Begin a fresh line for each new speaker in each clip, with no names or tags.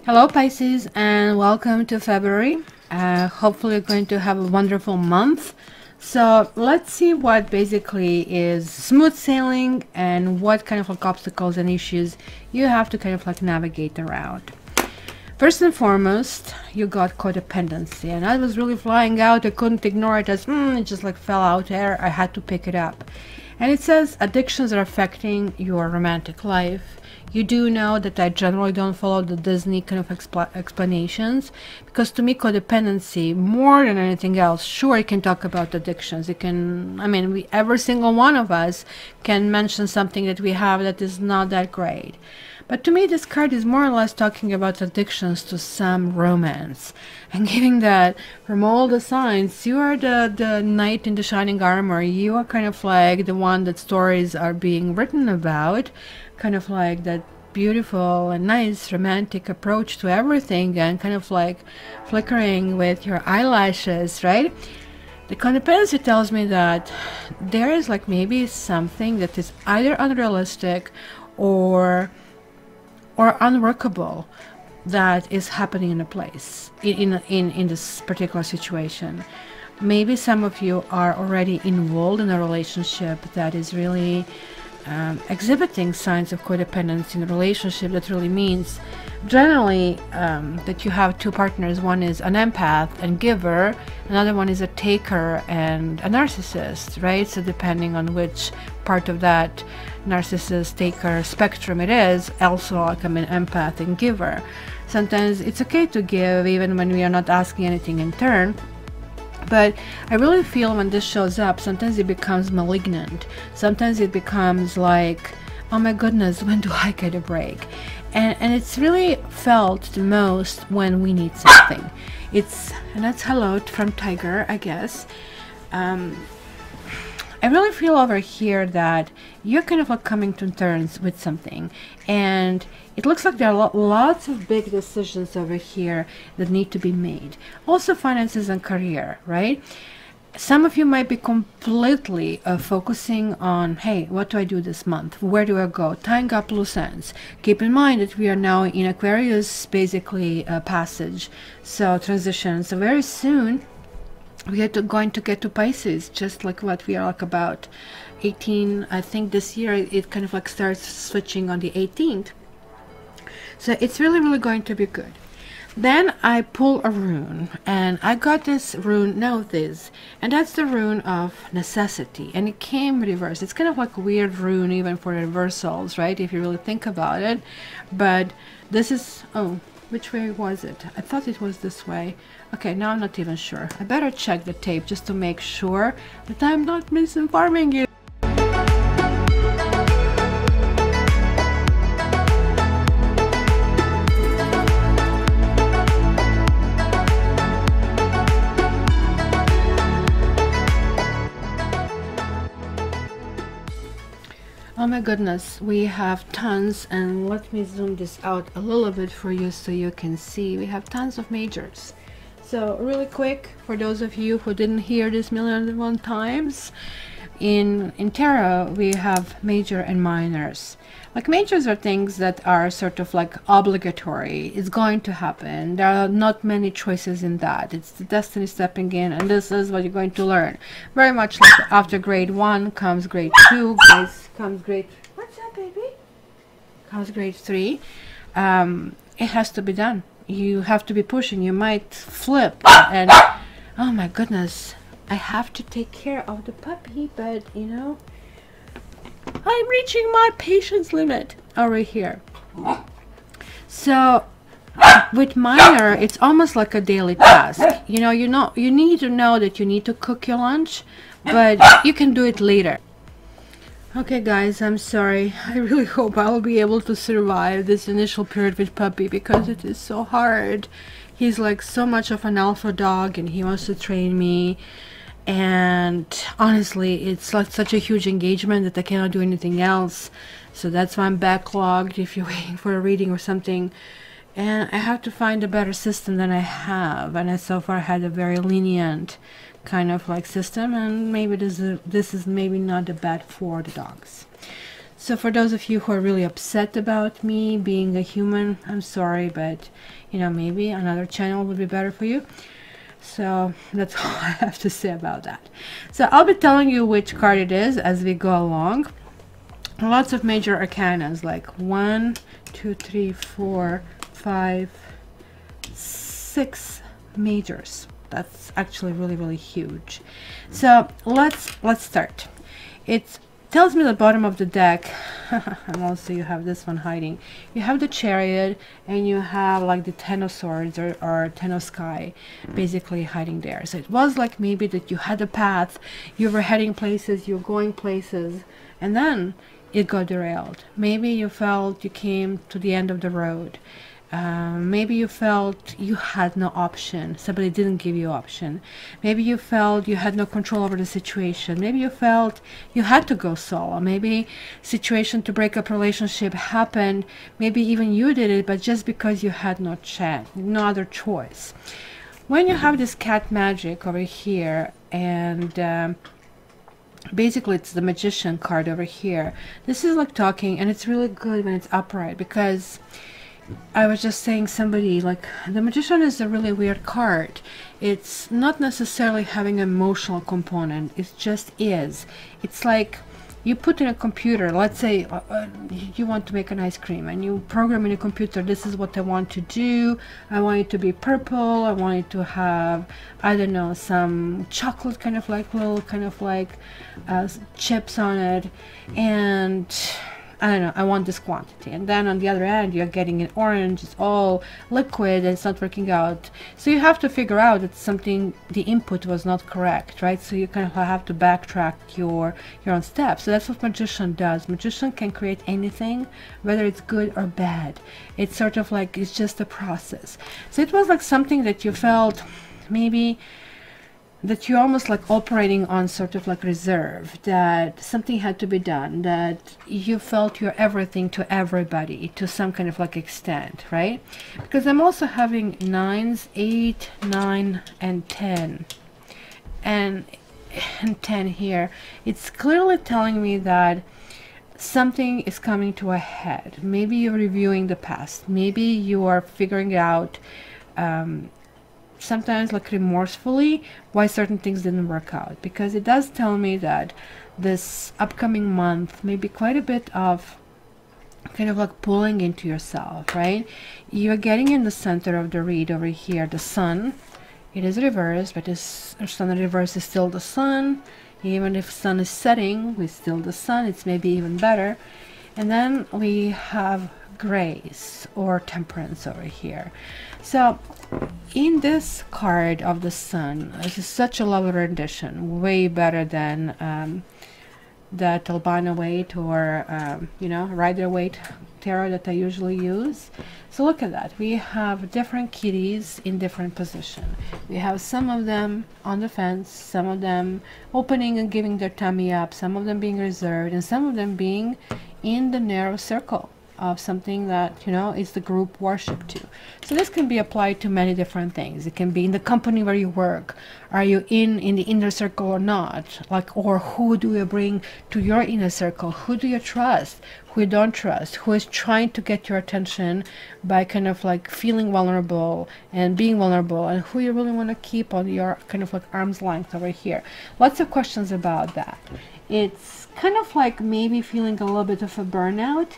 Hello Pisces, and welcome to February. Hopefully you're going to have a wonderful month. So let's see what basically is smooth sailing and what kind of obstacles and issues you have to kind of navigate around. First and foremost, you got codependency, and I was really flying out. I couldn't ignore it as it just fell out there. I had to pick it up. And it says addictions are affecting your romantic life. You do know that I generally don't follow the Disney kind of explanations, because to me codependency, more than anything else, sure, you can talk about addictions. You can, every single one of us can mention something that we have that is not that great. But to me, this card is more or less talking about addictions to some romance. And given that from all the signs, you are the knight in the shining armor. You are kind of like the one that stories are being written about. Kind of like that beautiful and nice romantic approach to everything, and kind of like flickering with your eyelashes, right? The codependency tells me that there is maybe something that is either unrealistic or unworkable that is happening in a place in this particular situation. Maybe some of you are already involved in a relationship that is really exhibiting signs of codependence in a relationship. That really means generally that you have two partners. One is an empath and giver, another one is a taker and a narcissist, right? So depending on which part of that narcissist taker spectrum it is, also empath and giver. Sometimes it's okay to give even when we are not asking anything in turn. But I really feel when this shows up, sometimes it becomes malignant. Sometimes it becomes like, oh my goodness, when do I get a break? And it's really felt the most when we need something. And that's hello from Tiger, I guess. I really feel over here that you're kind of coming to terms with something, and it looks like there are lots of big decisions over here that need to be made. Also finances and career, right? Some of you might be completely focusing on, hey, what do I do this month? Where do I go? Tying up loose ends. Keep in mind that we are now in Aquarius, basically passage, so transition. So very soon we are going to get to Pisces, just like what we are about 18. I think this year it kind of starts switching on the 18th. So it's really going to be good. Then I pull a rune, and I got this rune, know this, and that's the rune of necessity, and it came reversed. It's kind of like a weird rune even for reversals, right, if you really think about it. But this is, oh, which way was it? I thought it was this way. Okay, now I'm not even sure. I better check the tape just to make sure that I'm not misinforming you. Oh my goodness, we have tons, and let me zoom this out a little bit for you so you can see. We have tons of majors. So really quick, for those of you who didn't hear this million and one times, in tarot we have major and minors. Majors are things that are sort of obligatory. It's going to happen. There are not many choices in that. It's the destiny stepping in, and this is what you're going to learn. Very much like after grade 1 comes grade 2, comes grade, what's that, baby? Comes grade 3. It has to be done. You have to be pushing. You might flip, and oh my goodness, I have to take care of the puppy, but you know, I'm reaching my patience limit over here. So with minor, it's almost like a daily task. You need to know that you need to cook your lunch, but you can do it later. Okay guys, I'm sorry. I really hope I'll be able to survive this initial period with puppy, because it is so hard. He's so much of an alpha dog, and he wants to train me. And honestly, it's such a huge engagement that I cannot do anything else. So that's why I'm backlogged if you're waiting for a reading or something. And I have to find a better system than I have. And I so far had a very lenient kind of system, and maybe this is maybe not the bad for the dogs. So for those of you who are really upset about me being a human, I'm sorry, but you know, maybe another channel would be better for you. So that's all I have to say about that. So I'll be telling you which card it is as we go along. Lots of major arcanas, like 1, 2, 3, 4, 5, 6 majors. That's actually really huge. So let's start. It tells me the bottom of the deck and also you have this one hiding. You have the Chariot and you have like the Ten of Swords or Ten of Sky basically hiding there. So it was like maybe that you had a path, you were heading places, you're going places, and then it got derailed. Maybe you felt you came to the end of the road. Maybe you felt you had no option, somebody didn't give you option. Maybe you felt you had no control over the situation. Maybe you felt you had to go solo. Maybe situation to break up relationship happened, maybe even you did it, but just because you had no chance, no other choice. When you have this cat magic over here, and basically it's the Magician card over here, this is like talking, and it's really good when it's upright, because I was just saying somebody, like, the Magician is a really weird card. It's not necessarily having an emotional component, it just is. It's like you put in a computer, let's say you want to make an ice cream and you program in a computer, this is what I want to do, I want it to be purple, I want it to have, I don't know, some chocolate kind of like little kind of like chips on it, and I don't know, I want this quantity. And then on the other end, you're getting an orange, it's all liquid and it's not working out. So you have to figure out that something, the input was not correct, right? So you kind of have to backtrack your own steps. So that's what Magician does. Magician can create anything, whether it's good or bad. It's sort of like, it's just a process. So it was like something that you felt maybe that you're almost like operating on sort of like reserve, that something had to be done, that you felt you're everything to everybody to some kind of like extent, right? Because I'm also having 9s, 8, 9, and 10. And 10 here. It's clearly telling me that something is coming to a head. Maybe you're reviewing the past. Maybe you are figuring out sometimes like remorsefully why certain things didn't work out, because it does tell me that this upcoming month may be quite a bit of kind of like pulling into yourself, right? You're getting in the center of the read over here, the Sun. It is reversed, but this Sun in reverse is still the Sun. Even if Sun is setting, we still the Sun. It's maybe even better. And then we have Grace or Temperance over here. So in this card of the Sun, this is such a lovely rendition, way better than that Albino Waite or you know, Rider Waite tarot that I usually use. So look at that, we have different kitties in different position. We have some of them on the fence, some of them opening and giving their tummy up, some of them being reserved, and some of them being in the narrow circle of something that, you know, is the group worship to. So this can be applied to many different things. It can be in the company where you work. Are you in the inner circle or not? Like, or who do you bring to your inner circle? Who do you trust? Who you don't trust? Who is trying to get your attention by kind of like feeling vulnerable and being vulnerable, and who you really want to keep on your kind of like arm's length over here. Lots of questions about that. It's kind of like maybe feeling a little bit of a burnout.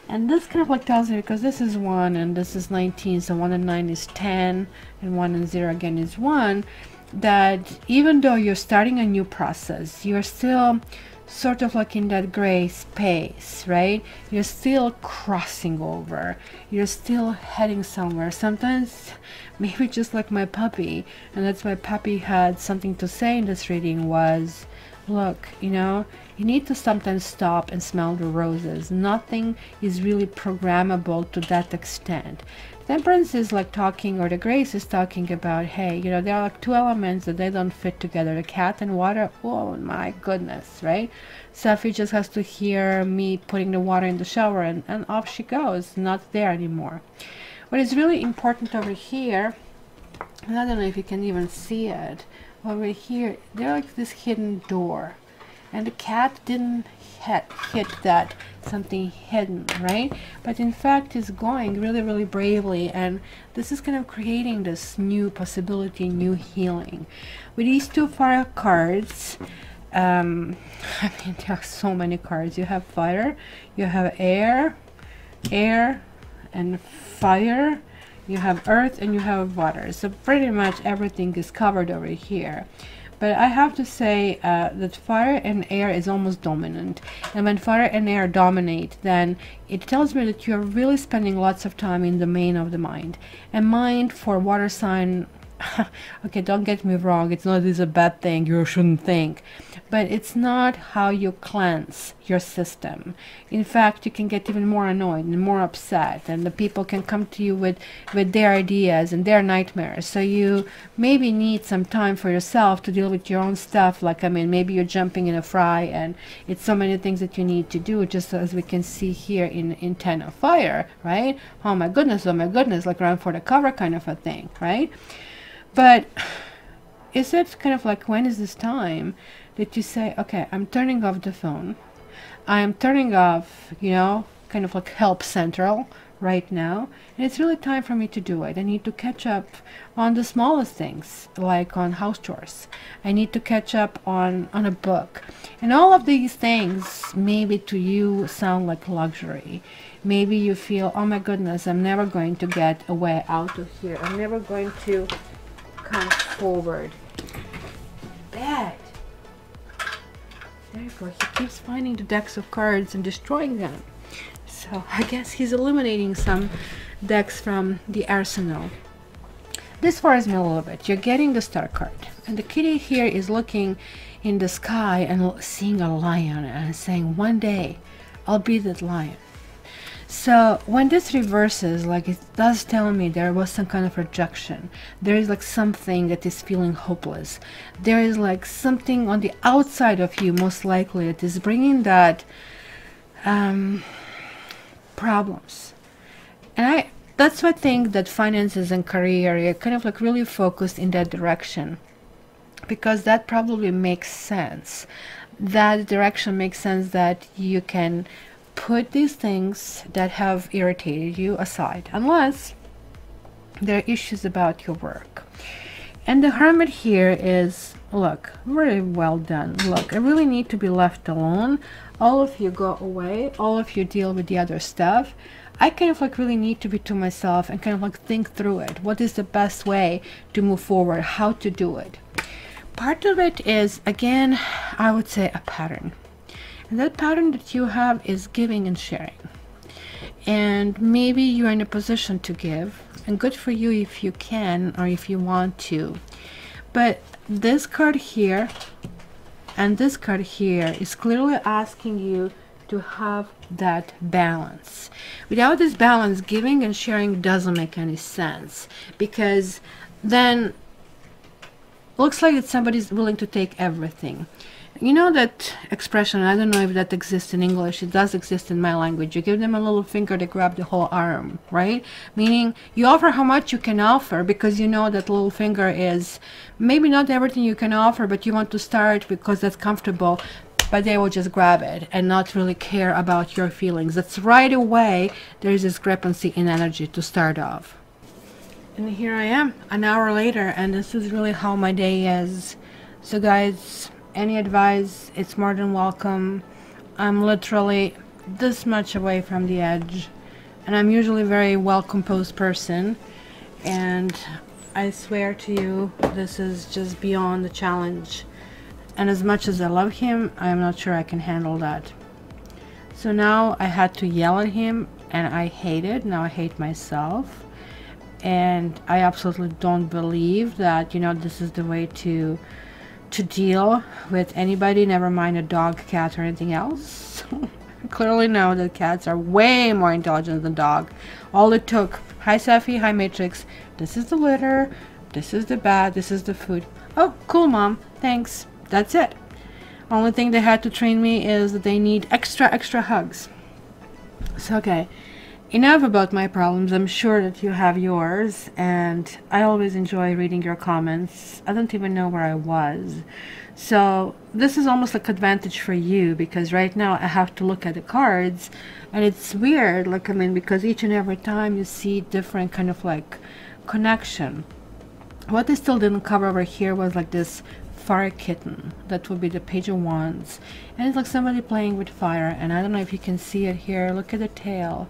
And this kind of like tells me, because this is 1 and this is 19, so 1 and 9 is 10, and 1 and 0 again is 1, that even though you're starting a new process, you're still sort of like in that gray space, right? You're still crossing over, you're still heading somewhere. Sometimes maybe just like my puppy, and that's why puppy had something to say in this reading, was, look, you know, you need to sometimes stop and smell the roses. Nothing is really programmable to that extent. Temperance is like talking, or the Grace is talking about, hey, you know, there are like two elements that they don't fit together, the cat and water. Oh my goodness, right? Sophie just has to hear me putting the water in the shower, and off she goes, not there anymore. What is really important over here, and I don't know if you can even see it, over here, there's like this hidden door. and the cat didn't hit that something hidden, right? But in fact is going really, really bravely, and this is kind of creating this new possibility, new healing. With these two fire cards, I mean, there are so many cards. You have fire, you have air, and fire, you have earth, and you have water. So pretty much everything is covered over here. But I have to say that fire and air is almost dominant. And when fire and air dominate, then it tells me that you're really spending lots of time in the domain of the mind. And mind for water sign, okay, don't get me wrong, it's not a bad thing, you shouldn't think. But it's not how you cleanse your system. In fact, you can get even more annoyed and more upset, and the people can come to you with their ideas and their nightmares. So you maybe need some time for yourself to deal with your own stuff. Like, I mean, maybe you're jumping in a fry and it's so many things that you need to do, just as we can see here in 10 of fire, right? Oh my goodness, like run for the cover kind of a thing, right? But is it kind of like, when is this time that you say, okay, I'm turning off the phone, I'm turning off, you know, kind of like help central right now, and it's really time for me to do it. I need to catch up on the smallest things, like on house chores. I need to catch up on a book. And all of these things maybe to you sound like luxury. Maybe you feel, oh my goodness, I'm never going to get a way out of here, I'm never going to come forward. Bad. There you go. He keeps finding the decks of cards and destroying them. So I guess he's eliminating some decks from the arsenal. This worries me a little bit. You're getting the star card, and the kitty here is looking in the sky and seeing a lion and saying, one day I'll be that lion. So when this reverses, like, it does tell me there was some kind of rejection. There is like something that is feeling hopeless. There is like something on the outside of you, most likely, that is bringing that problems. And that's why I think that finances and career are kind of like really focused in that direction, because that probably makes sense. That direction makes sense, that you can put these things that have irritated you aside, unless there are issues about your work. And the Hermit here is, look, very well done. Look, I really need to be left alone. All of you go away, all of you deal with the other stuff. I kind of like really need to be to myself and kind of like think through it. What is the best way to move forward, how to do it? Part of it is, again, I would say a pattern. And that pattern that you have is giving and sharing. And maybe you're in a position to give, and good for you if you can or if you want to. But this card here and this card here is clearly asking you to have that balance. Without this balance, giving and sharing doesn't make any sense, because then looks like that somebody's willing to take everything. You know that expression, I don't know if that exists in English, it does exist in my language. You give them a little finger, they grab the whole arm, right? Meaning you offer how much you can offer, because you know that little finger is maybe not everything you can offer, but you want to start because that's comfortable, but they will just grab it and not really care about your feelings. That's right away, there is discrepancy in energy to start off. And here I am, an hour later, and this is really how my day is. So guys, any advice, it's more than welcome. I'm literally this much away from the edge, and I'm usually a very well composed person, and I swear to you, this is just beyond the challenge. And as much as I love him, I'm not sure I can handle that. So now I had to yell at him, and I hate it. Now I hate myself, and I absolutely don't believe that, you know, this is the way to deal with anybody, never mind a dog, cat, or anything else. I clearly know that cats are way more intelligent than dog. All it took, hi Safi, hi Matrix, this is the litter, this is the bath, this is the food. Oh, cool mom, thanks. That's it. Only thing they had to train me is that they need extra hugs. So okay, enough about my problems. I'm sure that you have yours, and I always enjoy reading your comments. I don't even know where I was. So this is almost like advantage for you, because right now I have to look at the cards, and it's weird, like, I mean, because each and every time you see different kind of like connection. What I still didn't cover over here was like this fire kitten. That would be the Page of Wands, and it's like somebody playing with fire, and I don't know if you can see it here. Look at the tail.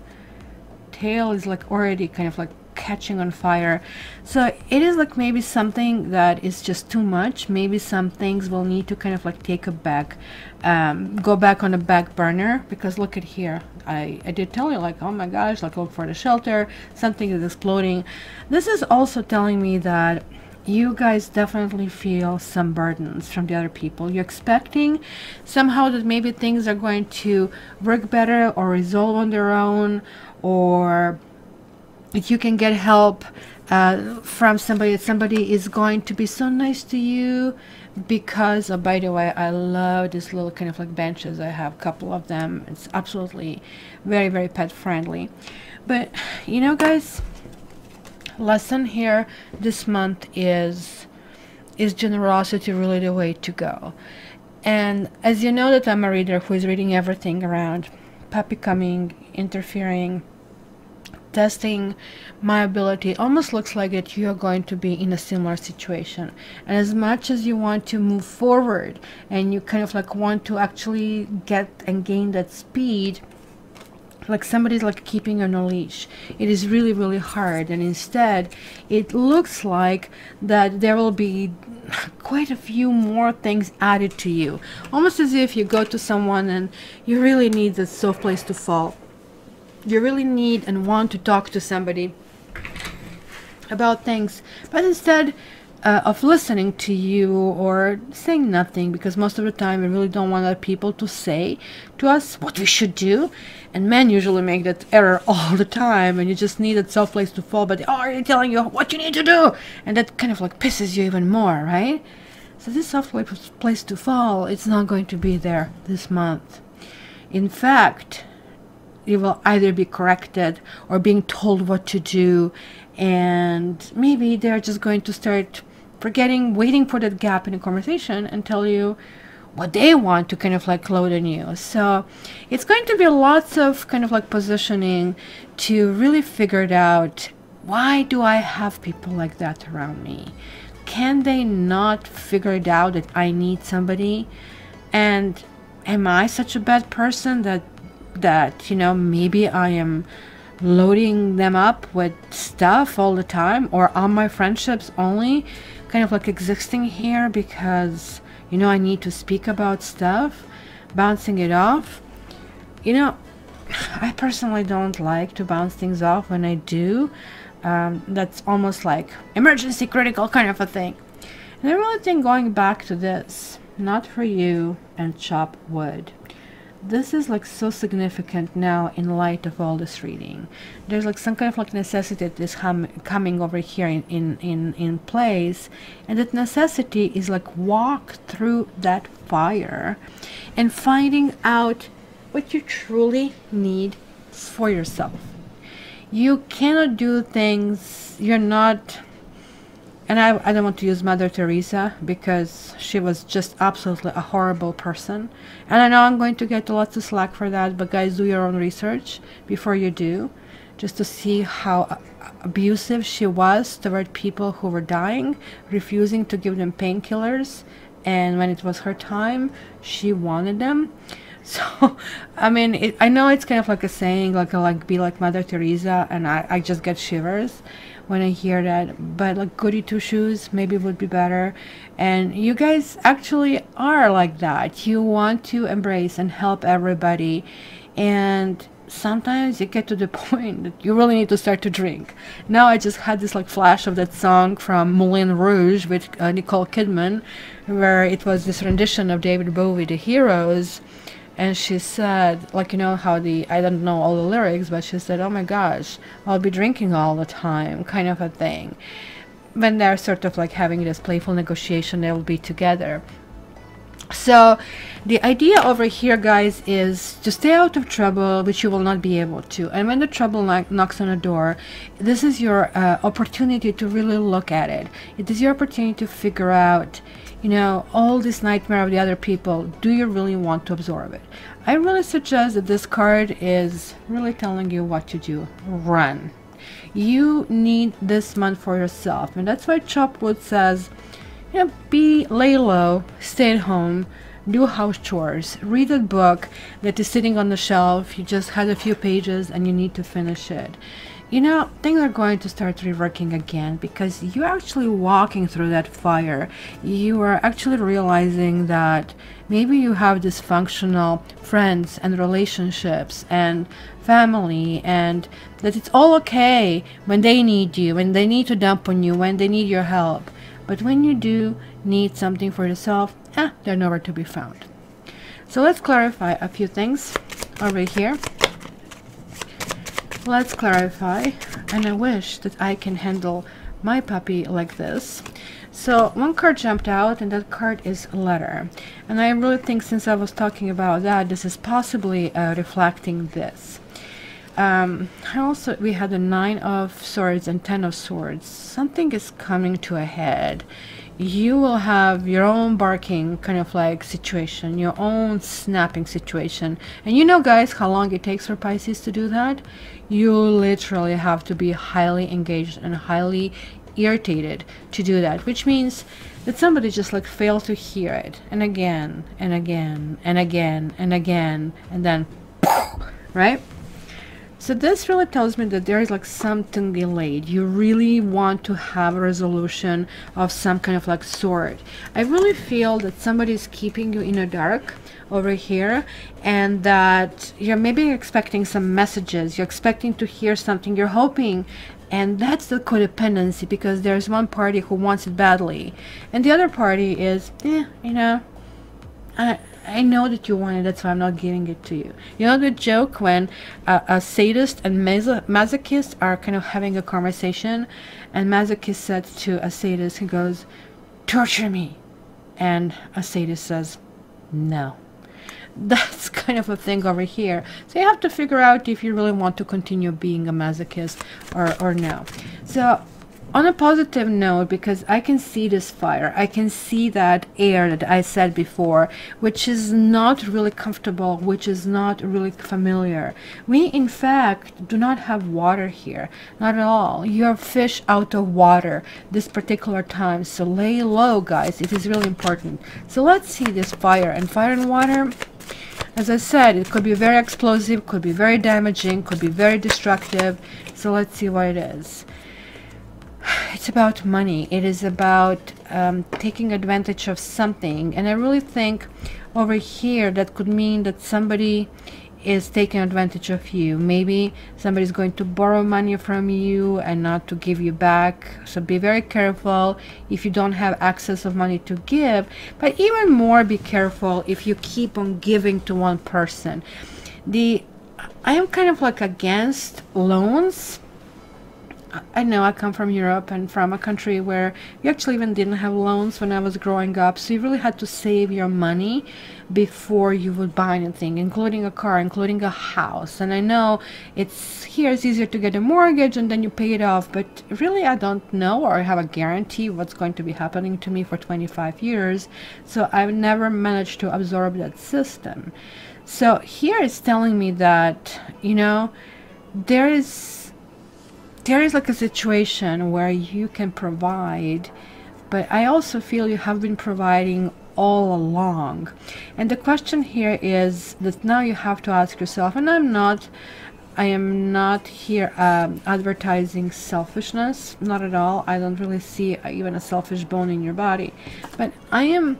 Tail is like already kind of like catching on fire. So it is like maybe something that is just too much. Maybe some things will need to kind of like take a back, go back on the back burner, because look at here. I did tell you, like, oh my gosh, like, look for the shelter, something is exploding. This is also telling me that you guys definitely feel some burdens from the other people. You're expecting somehow that maybe things are going to work better or resolve on their own, or if you can get help from somebody, that somebody is going to be so nice to you. Because, oh, by the way, I love this little kind of like benches. I have a couple of them. It's absolutely very, very pet friendly. But you know, guys, lesson here this month is generosity really the way to go. And as you know that I'm a reader who is reading everything around puppy coming, interfering, testing my ability, it almost looks like that you are going to be in a similar situation. And as much as you want to move forward and you kind of like want to actually get and gain that speed, like somebody's like keeping you on a leash. It is really, really hard, and instead it looks like that there will be quite a few more things added to you, almost as if you go to someone and you really need a soft place to fall. You really need and want to talk to somebody about things, but instead of listening to you or saying nothing, because most of the time we really don't want other people to say to us what we should do, and men usually make that error all the time, and you just need a soft place to fall, but they're already telling you what you need to do, and that kind of like pisses you even more, right? So this soft place to fall, it's not going to be there this month. In fact, you will either be corrected or being told what to do, and maybe they're just going to start forgetting, waiting for that gap in the conversation, and tell you what they want to kind of like load on you. So it's going to be lots of kind of like positioning to really figure it out. Why do I have people like that around me? Can they not figure it out that I need somebody? And am I such a bad person that you know, maybe I am loading them up with stuff all the time, or are my friendships only kind of like existing here because, you know, I need to speak about stuff, bouncing it off? You know, I personally don't like to bounce things off. When I do, that's almost like emergency critical kind of a thing. And I really think, going back to this, not for you and chop wood, this is like so significant now in light of all this reading. There's like some kind of like necessity that is coming over here in place, and that necessity is like walk through that fire and finding out what you truly need for yourself. You cannot do things you're not. And I don't want to use Mother Teresa, because she was just absolutely a horrible person. And I know I'm going to get lots of slack for that, but guys, do your own research before you do, just to see how abusive she was toward people who were dying, refusing to give them painkillers. And when it was her time, she wanted them. So, I mean, I know it's kind of like a saying, like be like Mother Teresa, and I just get shivers when I hear that. But like goody two shoes maybe would be better. And you guys actually are like that. You want to embrace and help everybody, and sometimes you get to the point that you really need to start to drink. Now I just had this like flash of that song from Moulin Rouge with Nicole Kidman, where it was this rendition of David Bowie, The Heroes. And she said, like, you know how I don't know all the lyrics, but she said, oh my gosh, I'll be drinking all the time, kind of a thing. When they're sort of like having this playful negotiation, they will be together. So the idea over here, guys, is to stay out of trouble, which you will not be able to. And when the trouble knocks on the door, this is your opportunity to really look at it. It is your opportunity to figure out, you know, all this nightmare of the other people. Do you really want to absorb it? I really suggest that this card is really telling you what to do. Run. You need this month for yourself. And that's why Chopwood says, you know, lay low, stay at home, do house chores, read a book that is sitting on the shelf. You just had a few pages and you need to finish it. You know, things are going to start reworking again because you're actually walking through that fire. You are actually realizing that maybe you have dysfunctional friends and relationships and family, and that it's all okay when they need you, when they need to dump on you, when they need your help. But when you do need something for yourself, they're nowhere to be found. So let's clarify a few things over here. Let's clarify, and I wish that I can handle my puppy like this. So one card jumped out, and that card is letter. And I really think, since I was talking about that, this is possibly reflecting this. We had the 9 of Swords and 10 of Swords. Something is coming to a head. You will have your own barking kind of like situation, your own snapping situation. And you know, guys, how long it takes for Pisces to do that? You literally have to be highly engaged and highly irritated to do that, which means that somebody just like failed to hear it, and again and again and again and again, and then right? So this really tells me that there is like something delayed. You really want to have a resolution of some kind of like sort. I really feel that somebody is keeping you in the dark over here, and that you're maybe expecting some messages. You're expecting to hear something. You're hoping. And that's the codependency, because there's one party who wants it badly, and the other party is, you know, I know that you want it, that's why I'm not giving it to you. You know the joke when a sadist and masochist are kind of having a conversation, and masochist said to a sadist, he goes, torture me, and a sadist says, no. That's kind of a thing over here. So you have to figure out if you really want to continue being a masochist or no. So on a positive note, because I can see this fire, I can see that air that I said before, which is not really comfortable, which is not really familiar. We, in fact, do not have water here. Not at all. You're fish out of water this particular time. So lay low, guys. It is really important. So let's see this fire. And fire and water, as I said, it could be very explosive, could be very damaging, could be very destructive. So let's see what it is. It's about money. It is about taking advantage of something. And I really think over here that could mean that somebody is taking advantage of you. Maybe somebody's going to borrow money from you and not to give you back. So be very careful if you don't have access of money to give. But even more, be careful if you keep on giving to one person. I am kind of like against loans. I know I come from Europe and from a country where you actually even didn't have loans when I was growing up. So you really had to save your money before you would buy anything, including a car, including a house. And I know it's easier to get a mortgage and then you pay it off. But really, I don't know or have a guarantee what's going to be happening to me for 25 years. So I've never managed to absorb that system. So here it's telling me that, you know, there is like a situation where you can provide, but I also feel you have been providing all along. And the question here is that now you have to ask yourself, and I am not here advertising selfishness, not at all. I don't really see even a selfish bone in your body, but I'm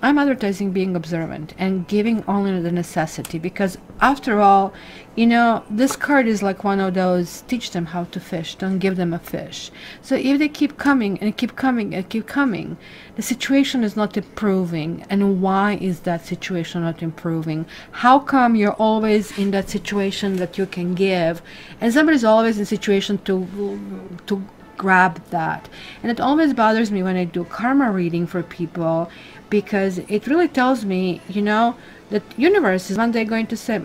advertising being observant and giving only the necessity, because after all, you know, this card is like one of those, teach them how to fish, don't give them a fish. So if they keep coming and keep coming and keep coming, the situation is not improving. And why is that situation not improving? How come you're always in that situation that you can give, and somebody's always in a situation to grab that? And it always bothers me when I do karma reading for people, because it really tells me, you know, that universe is one day going to say,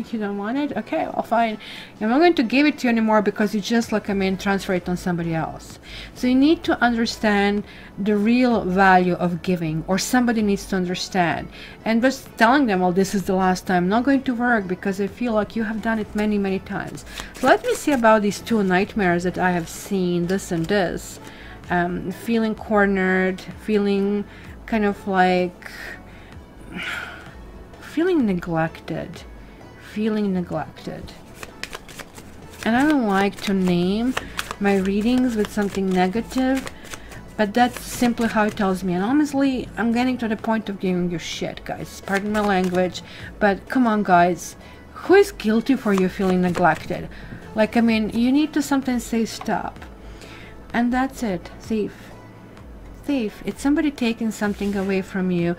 you don't want it? Okay, well, fine. I'm not going to give it to you anymore because you just, like, I mean, transfer it on somebody else. So you need to understand the real value of giving, or somebody needs to understand. And just telling them, well, this is the last time, not going to work, because I feel like you have done it many, many times. So let me see about these two nightmares that I have seen, this and this. Feeling cornered, feeling kind of like... feeling neglected. And I don't like to name my readings with something negative, but that's simply how it tells me. And honestly, I'm getting to the point of giving you shit, guys. Pardon my language, but come on, guys. Who is guilty for you feeling neglected? Like, I mean, you need to sometimes say stop. And that's it. Thief. It's somebody taking something away from you.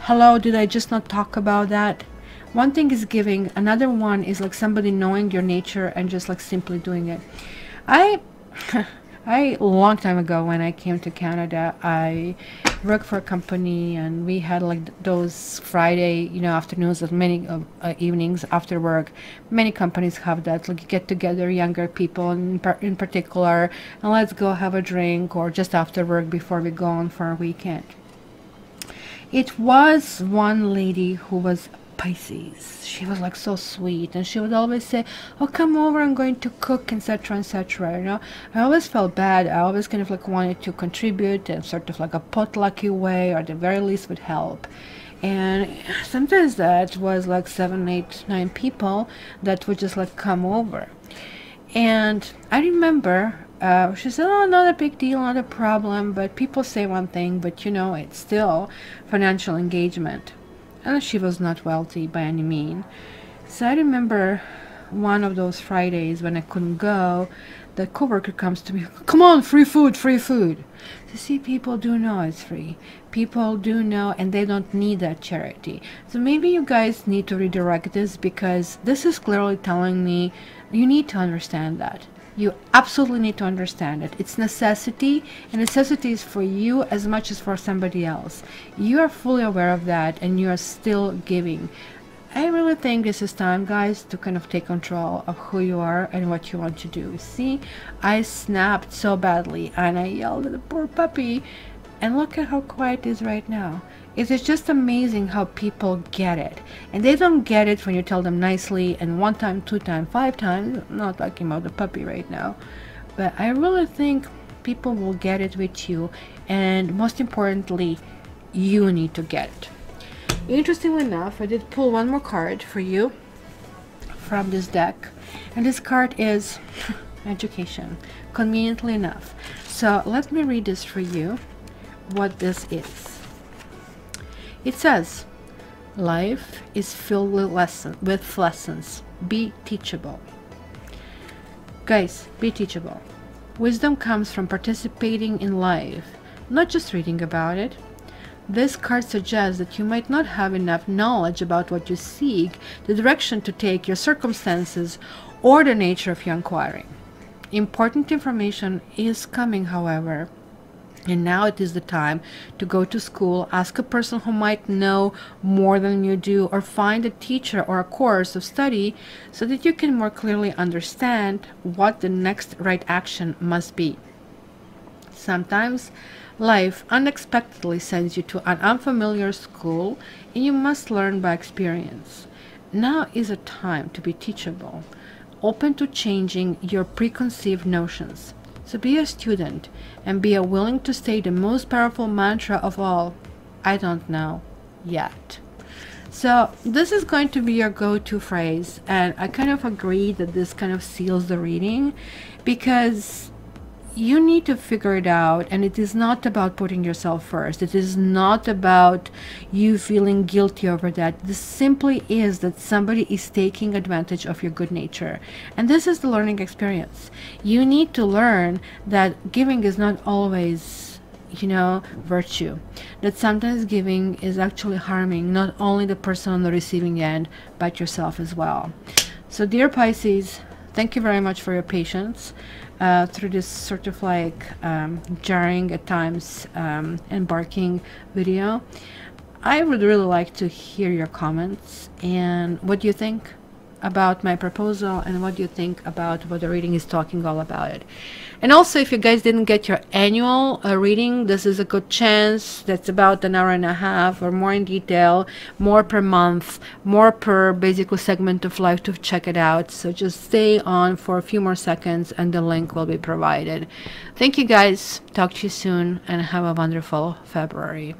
Hello, did I just not talk about that? One thing is giving, another one is like somebody knowing your nature and just like simply doing it. I a long time ago, when I came to Canada, I worked for a company, and we had like those Friday, you know, afternoons of many evenings after work. Many companies have that, like, get together younger people in particular, and let's go have a drink, or just after work before we go on for a weekend. It was one lady who was Pisces. She was like so sweet, and she would always say, oh, come over, I'm going to cook, etc., etc. You know, I always felt bad. I always kind of like wanted to contribute in sort of like a potlucky way, or at the very least would help. And sometimes that was like 7, 8, 9 people that would just like come over. And I remember she said, oh, not a big deal, not a problem, but people say one thing, but you know, it's still financial engagement. And she was not wealthy by any means. So I remember one of those Fridays when I couldn't go, the coworker comes to me, come on, free food. So see, people do know it's free. People do know, and they don't need that charity. So maybe you guys need to redirect this, because this is clearly telling me you need to understand that. You absolutely need to understand it. It's necessity, and necessity is for you as much as for somebody else. You are fully aware of that, and you are still giving. I really think this is time, guys, to kind of take control of who you are and what you want to do. See, I snapped so badly, and I yelled at the poor puppy, and look at how quiet it is right now. It is just amazing how people get it. And they don't get it when you tell them nicely, and 1 time, 2 times, 5 times. I'm not talking about the puppy right now. But I really think people will get it with you. And most importantly, you need to get it. Interestingly enough, I did pull one more card for you from this deck. And this card is education, conveniently enough. So let me read this for you, what this is. It says, life is filled with lessons. Be teachable. Guys, be teachable. Wisdom comes from participating in life, not just reading about it. This card suggests that you might not have enough knowledge about what you seek, the direction to take, your circumstances, or the nature of your inquiry. Important information is coming, however. And now it is the time to go to school, ask a person who might know more than you do, or find a teacher or a course of study so that you can more clearly understand what the next right action must be. Sometimes life unexpectedly sends you to an unfamiliar school, and you must learn by experience. Now is a time to be teachable, open to changing your preconceived notions. So be a student, and be willing to say the most powerful mantra of all, I don't know yet. So this is going to be your go-to phrase, and I kind of agree that this kind of seals the reading, because you need to figure it out, and it is not about putting yourself first. It is not about you feeling guilty over that. This simply is that somebody is taking advantage of your good nature, and this is the learning experience. You need to learn that giving is not always, you know, virtue, that sometimes giving is actually harming not only the person on the receiving end, but yourself as well. So dear Pisces, Thank you very much for your patience through this sort of like jarring at times embarking video. I would really like to hear your comments and what you think about my proposal and what you think about what the reading is talking all about it. And also, if you guys didn't get your annual reading, this is a good chance. That's about an hour and a half or more in detail, more per month, more per basically segment of life to check it out. So just stay on for a few more seconds and the link will be provided. Thank you guys. Talk to you soon and have a wonderful February.